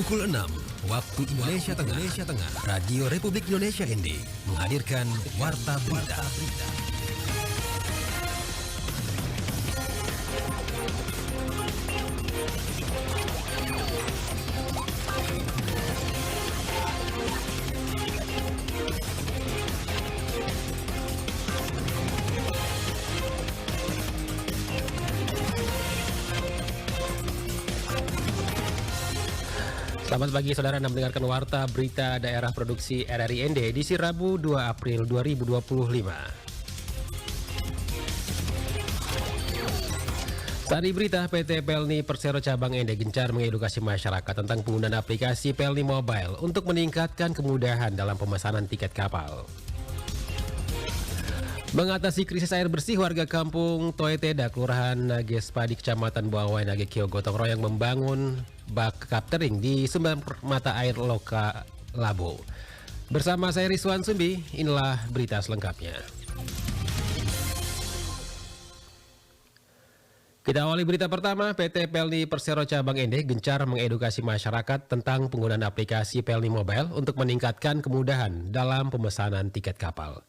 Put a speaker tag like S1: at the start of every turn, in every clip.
S1: Pukul 6 waktu Indonesia Tengah, Radio Republik Indonesia ND menghadirkan Warta Berita.
S2: Selamat pagi saudara, Anda mendengarkan Warta Berita Daerah Produksi RRI ND edisi Rabu 2 April 2025. Saat di berita, PT Pelni Persero Cabang ND gencar mengedukasi masyarakat tentang penggunaan aplikasi Pelni Mobile untuk meningkatkan kemudahan dalam pemesanan tiket kapal. Mengatasi krisis air bersih, warga kampung Toeteda, Kelurahan Nagespadi, Kecamatan Buawai, Nagekio gotong royong membangun bak kaptering di sumber mata air Loka Labo. Bersama saya Rizwan Sumbi, inilah berita selengkapnya. Kita awali berita pertama. PT Pelni Persero Cabang ND gencar mengedukasi masyarakat tentang penggunaan aplikasi Pelni Mobile untuk meningkatkan kemudahan dalam pemesanan tiket kapal.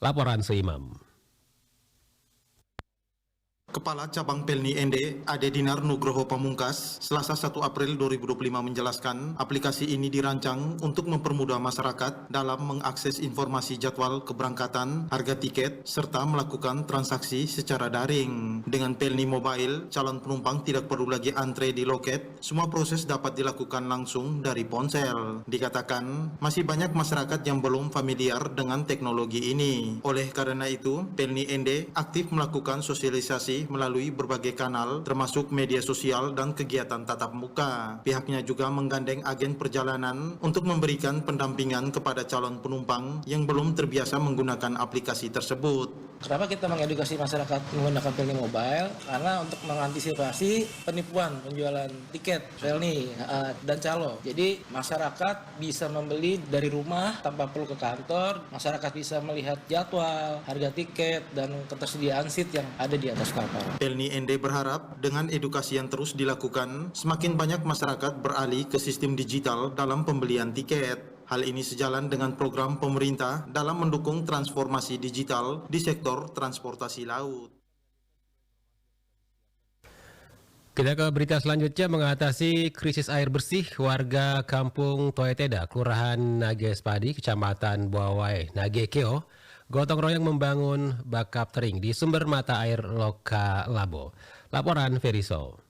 S2: Laporan Suimam.
S3: Kepala Cabang Pelni ND, Ade Dinar Nugroho Pamungkas, Selasa 1 April 2025 menjelaskan aplikasi ini dirancang untuk mempermudah masyarakat dalam mengakses informasi jadwal keberangkatan, harga tiket, serta melakukan transaksi secara daring. Dengan Pelni Mobile, calon penumpang tidak perlu lagi antre di loket, semua proses dapat dilakukan langsung dari ponsel. Dikatakan, masih banyak masyarakat yang belum familiar dengan teknologi ini. Oleh karena itu, Pelni ND aktif melakukan sosialisasi melalui berbagai kanal termasuk media sosial dan kegiatan tatap muka. Pihaknya juga menggandeng agen perjalanan untuk memberikan pendampingan kepada calon penumpang yang belum terbiasa menggunakan aplikasi tersebut.
S4: Kenapa kita mengedukasi masyarakat menggunakan Pelni Mobile? Karena untuk mengantisipasi penipuan penjualan tiket Pelni dan calo. Jadi masyarakat bisa membeli dari rumah tanpa perlu ke kantor. Masyarakat bisa melihat jadwal, harga tiket, dan ketersediaan seat yang ada di atas kapal.
S3: Pelni ND berharap dengan edukasi yang terus dilakukan, semakin banyak masyarakat beralih ke sistem digital dalam pembelian tiket. Hal ini sejalan dengan program pemerintah dalam mendukung transformasi digital di sektor transportasi laut.
S2: Kita ke berita selanjutnya. Mengatasi krisis air bersih, warga kampung Toeteda, Kelurahan Nagespadi, Kecamatan Buawai, Nagekeo, gotong royong membangun bak kaptering di sumber mata air Loka Labo. Laporan Feriso.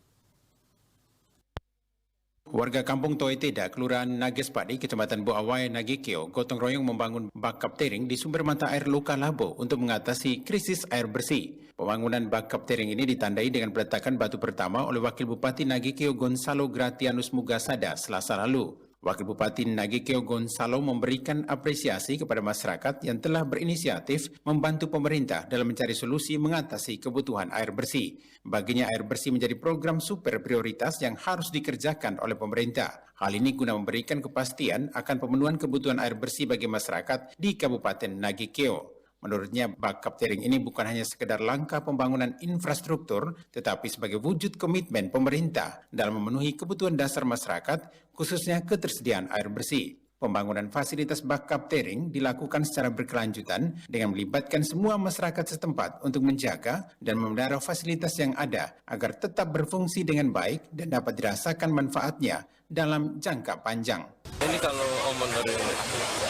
S5: Warga kampung Toeteda, Kelurahan Nagespadi, Kecamatan Buawai, Nagekeo, gotong royong membangun bak kaptering di sumber mata air Loka Labo untuk mengatasi krisis air bersih. Pembangunan bak kaptering ini ditandai dengan peletakan batu pertama oleh Wakil Bupati Nagekeo Gonzalo Gratianus Mugasada Selasa lalu. Wakil Bupati Nagekeo Gonzalo memberikan apresiasi kepada masyarakat yang telah berinisiatif membantu pemerintah dalam mencari solusi mengatasi kebutuhan air bersih. Baginya air bersih menjadi program super prioritas yang harus dikerjakan oleh pemerintah. Hal ini guna memberikan kepastian akan pemenuhan kebutuhan air bersih bagi masyarakat di Kabupaten Nagekeo. Menurutnya, bak kaptering ini bukan hanya sekedar langkah pembangunan infrastruktur, tetapi sebagai wujud komitmen pemerintah dalam memenuhi kebutuhan dasar masyarakat, khususnya ketersediaan air bersih. Pembangunan fasilitas bak kaptering dilakukan secara berkelanjutan dengan melibatkan semua masyarakat setempat untuk menjaga dan memelihara fasilitas yang ada agar tetap berfungsi dengan baik dan dapat dirasakan manfaatnya dalam jangka panjang.
S6: Ini kalau omong dari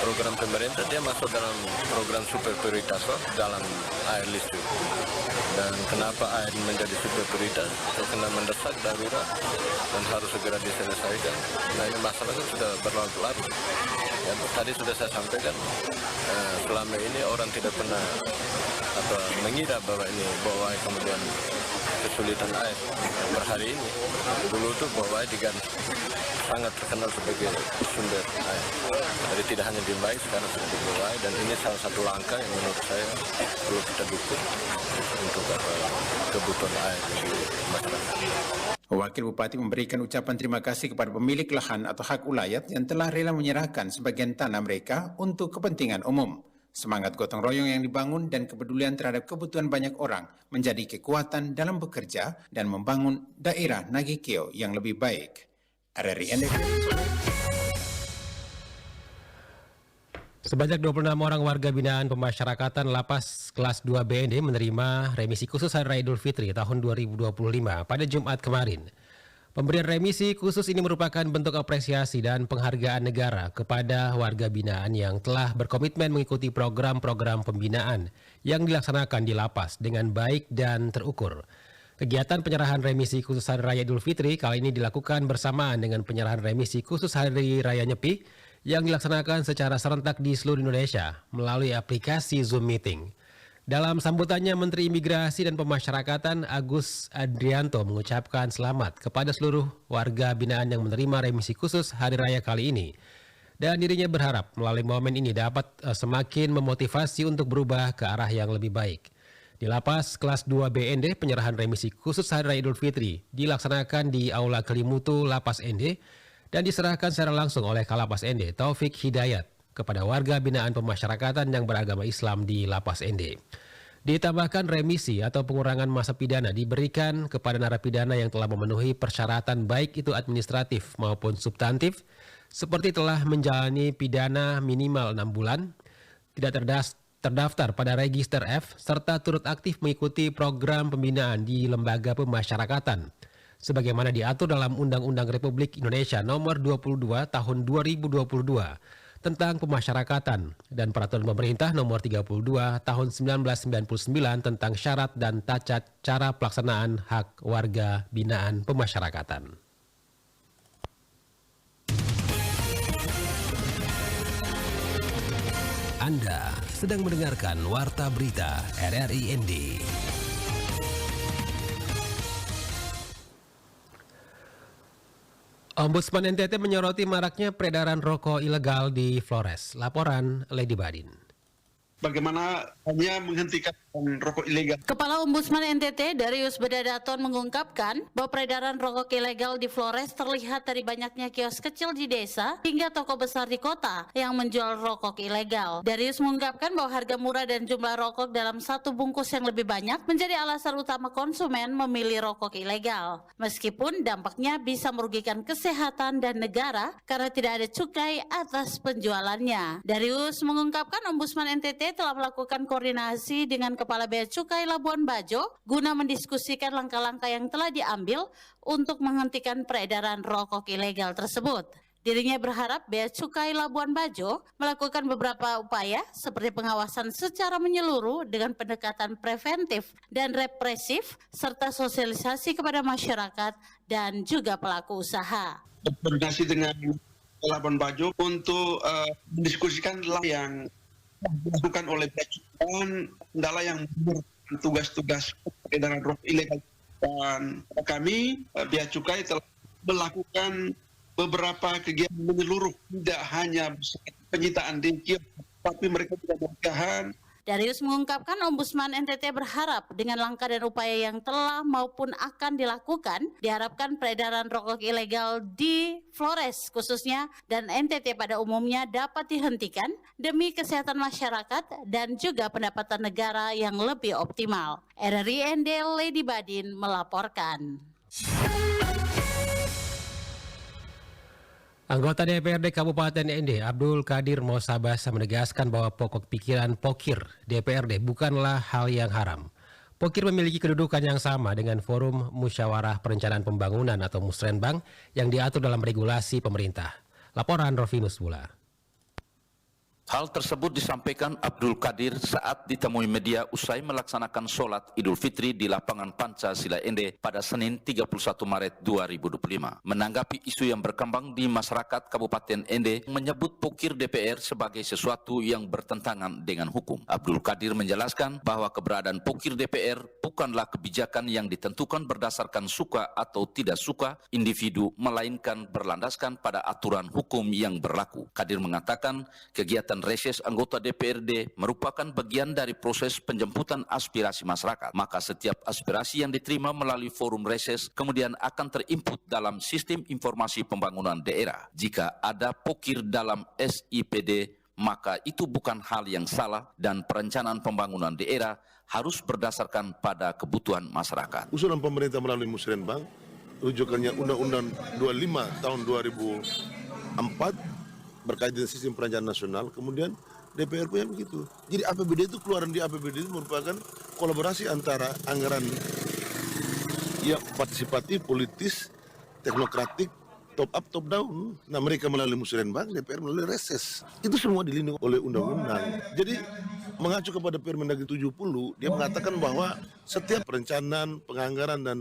S6: program pemerintah, dia masuk dalam program super prioritas dalam air listrik. Dan kenapa air menjadi super prioritas? Karena mendesak, darurat, dan harus segera diselesaikan. Nah, ini masalahnya sudah berlarut-larut. Ya, tadi sudah saya sampaikan, selama ini orang tidak pernah mengira bahwa ini Buawai kemudian kesulitan air per hari ini. Dulu tuh Buawai diganti sangat terkenal sebagai sumber air. Jadi tidak hanya di baik, sekarang sudah di Buawai, dan ini salah satu langkah yang menurut saya perlu kita dukung untuk kebutuhan air di masyarakat.
S5: Wakil Bupati memberikan ucapan terima kasih kepada pemilik lahan atau hak ulayat yang telah rela menyerahkan sebagian tanah mereka untuk kepentingan umum. Semangat gotong royong yang dibangun dan kepedulian terhadap kebutuhan banyak orang menjadi kekuatan dalam bekerja dan membangun daerah Nagekeo yang lebih baik. RRI ND.
S2: Sebanyak 26 orang warga binaan pemasyarakatan Lapas Kelas 2 BND menerima remisi khusus Hari Raya Idul Fitri tahun 2025 pada Jumat kemarin. Pemberian remisi khusus ini merupakan bentuk apresiasi dan penghargaan negara kepada warga binaan yang telah berkomitmen mengikuti program-program pembinaan yang dilaksanakan di lapas dengan baik dan terukur. Kegiatan penyerahan remisi khusus Hari Raya Idul Fitri kali ini dilakukan bersamaan dengan penyerahan remisi khusus Hari Raya Nyepi yang dilaksanakan secara serentak di seluruh Indonesia melalui aplikasi Zoom Meeting. Dalam sambutannya, Menteri Imigrasi dan Pemasyarakatan Agus Adrianto mengucapkan selamat kepada seluruh warga binaan yang menerima remisi khusus Hari Raya kali ini. Dan dirinya berharap melalui momen ini dapat semakin memotivasi untuk berubah ke arah yang lebih baik. Di Lapas Kelas 2 BND, penyerahan remisi khusus Hari Raya Idul Fitri dilaksanakan di Aula Kelimutu Lapas ND dan diserahkan secara langsung oleh Kalapas ND Taufik Hidayat kepada warga binaan pemasyarakatan yang beragama Islam di Lapas ND. Ditambahkan remisi atau pengurangan masa pidana diberikan kepada narapidana yang telah memenuhi persyaratan baik itu administratif maupun substantif, seperti telah menjalani pidana minimal 6 bulan, tidak terdaftar pada Register F, serta turut aktif mengikuti program pembinaan di lembaga pemasyarakatan, sebagaimana diatur dalam Undang-Undang Republik Indonesia Nomor 22 Tahun 2022 tentang pemasyarakatan dan Peraturan Pemerintah Nomor 32 Tahun 1999 tentang syarat dan tata cara pelaksanaan hak warga binaan pemasyarakatan.
S1: Anda sedang mendengarkan Warta Berita RRI ND.
S2: Ombudsman NTT menyoroti maraknya peredaran rokok ilegal di Flores. Laporan Lady Badin.
S7: Bagaimana hanya menghentikan rokok ilegal.
S8: Kepala Ombudsman NTT Darius Bedadaton mengungkapkan bahwa peredaran rokok ilegal di Flores terlihat dari banyaknya kios kecil di desa hingga toko besar di kota yang menjual rokok ilegal. Darius mengungkapkan bahwa harga murah dan jumlah rokok dalam satu bungkus yang lebih banyak menjadi alasan utama konsumen memilih rokok ilegal. Meskipun dampaknya bisa merugikan kesehatan dan negara karena tidak ada cukai atas penjualannya. Darius mengungkapkan Ombudsman NTT telah melakukan koordinasi dengan Kepala Bea Cukai Labuan Bajo guna mendiskusikan langkah-langkah yang telah diambil untuk menghentikan peredaran rokok ilegal tersebut. Dirinya berharap Bea Cukai Labuan Bajo melakukan beberapa upaya seperti pengawasan secara menyeluruh dengan pendekatan preventif dan represif serta sosialisasi kepada masyarakat dan juga pelaku usaha.
S7: Koordinasi dengan Labuan Bajo untuk mendiskusikan yang dilakukan oleh Bea Cukai, kendala yang tugas-tugas peredaran rokok ilegal, dan kami Bea Cukai telah melakukan beberapa kegiatan menyeluruh, tidak hanya penyitaan di kios, tapi mereka juga berjahan.
S8: Darius mengungkapkan Ombudsman NTT berharap dengan langkah dan upaya yang telah maupun akan dilakukan, diharapkan peredaran rokok ilegal di Flores khususnya dan NTT pada umumnya dapat dihentikan demi kesehatan masyarakat dan juga pendapatan negara yang lebih optimal. RRI ND Lady Badin melaporkan.
S2: Anggota DPRD Kabupaten ND Abdul Qadir Mosabasa menegaskan bahwa pokok pikiran pokir DPRD bukanlah hal yang haram. Pokir memiliki kedudukan yang sama dengan Forum Musyawarah Perencanaan Pembangunan atau Musrenbang yang diatur dalam regulasi pemerintah. Laporan Rofinus Bula.
S9: Hal tersebut disampaikan Abdul Qadir saat ditemui media usai melaksanakan sholat Idul Fitri di lapangan Pancasila ND pada Senin 31 Maret 2025. Menanggapi isu yang berkembang di masyarakat Kabupaten ND menyebut pokir DPR sebagai sesuatu yang bertentangan dengan hukum. Abdul Qadir menjelaskan bahwa keberadaan pokir DPR bukanlah kebijakan yang ditentukan berdasarkan suka atau tidak suka individu, melainkan berlandaskan pada aturan hukum yang berlaku. Qadir mengatakan kegiatan reses anggota DPRD merupakan bagian dari proses penjemputan aspirasi masyarakat. Maka setiap aspirasi yang diterima melalui forum reses kemudian akan terinput dalam sistem informasi pembangunan daerah. Jika ada pokir dalam SIPD, maka itu bukan hal yang salah dan perencanaan pembangunan daerah harus berdasarkan pada kebutuhan masyarakat.
S10: Usulan pemerintah melalui Musrenbang rujukannya Undang-Undang 25 tahun 2004 berkaitan dengan sistem perencanaan nasional, kemudian DPR punya begitu. Jadi APBD itu, keluaran di APBD itu merupakan kolaborasi antara anggaran yang partisipatif, politis, teknokratik, top up, top down. Nah, mereka melalui musrenbang, DPR melalui reses. Itu semua dilindungi oleh undang-undang. Jadi mengacu kepada Permendagri 70, dia mengatakan bahwa setiap perencanaan, penganggaran dan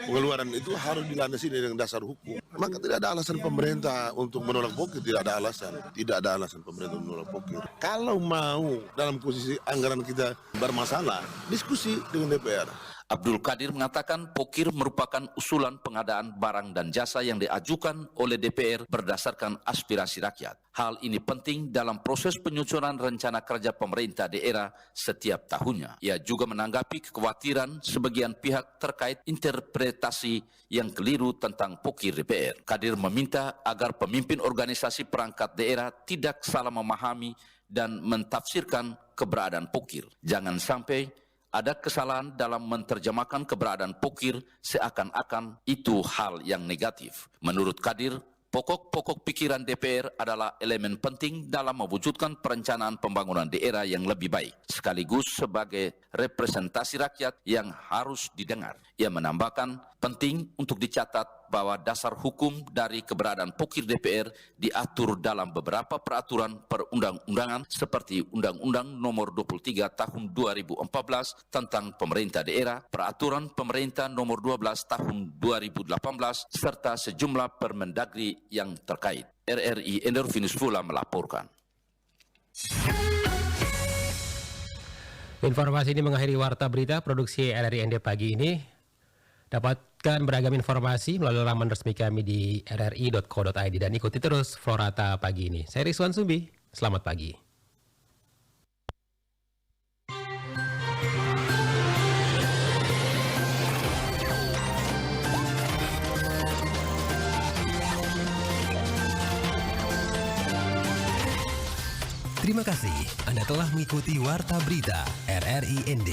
S10: pengeluaran itu harus dilandasi dengan dasar hukum. Maka tidak ada alasan pemerintah untuk menolak pokir, tidak ada alasan. Tidak ada alasan pemerintah untuk menolak pokir. Kalau mau dalam posisi anggaran kita bermasalah, diskusi dengan DPR.
S9: Abdul Qadir mengatakan pokir merupakan usulan pengadaan barang dan jasa yang diajukan oleh DPR berdasarkan aspirasi rakyat. Hal ini penting dalam proses penyusunan rencana kerja pemerintah daerah setiap tahunnya. Ia juga menanggapi kekhawatiran sebagian pihak terkait interpretasi yang keliru tentang pokir DPR. Qadir meminta agar pemimpin organisasi perangkat daerah tidak salah memahami dan mentafsirkan keberadaan pokir. Jangan sampai ada kesalahan dalam menerjemahkan keberadaan pokir seakan-akan itu hal yang negatif. Menurut Qadir, pokok-pokok pikiran DPR adalah elemen penting dalam mewujudkan perencanaan pembangunan daerah yang lebih baik, sekaligus sebagai representasi rakyat yang harus didengar. Ia menambahkan, penting untuk dicatat bahwa dasar hukum dari keberadaan pokir DPR diatur dalam beberapa peraturan perundang-undangan seperti Undang-Undang Nomor 23 Tahun 2014 tentang Pemerintah Daerah, Peraturan Pemerintah Nomor 12 Tahun 2018, serta sejumlah Permendagri yang terkait. RRI Endorfinus Fula melaporkan.
S2: Informasi ini mengakhiri Warta Berita Produksi RRI ND pagi ini. Dapatkan beragam informasi melalui laman resmi kami di rri.co.id dan ikuti terus Florata pagi ini. Saya Rizwan Sumbi, selamat pagi.
S1: Terima kasih Anda telah mengikuti Warta Berita RRI ND.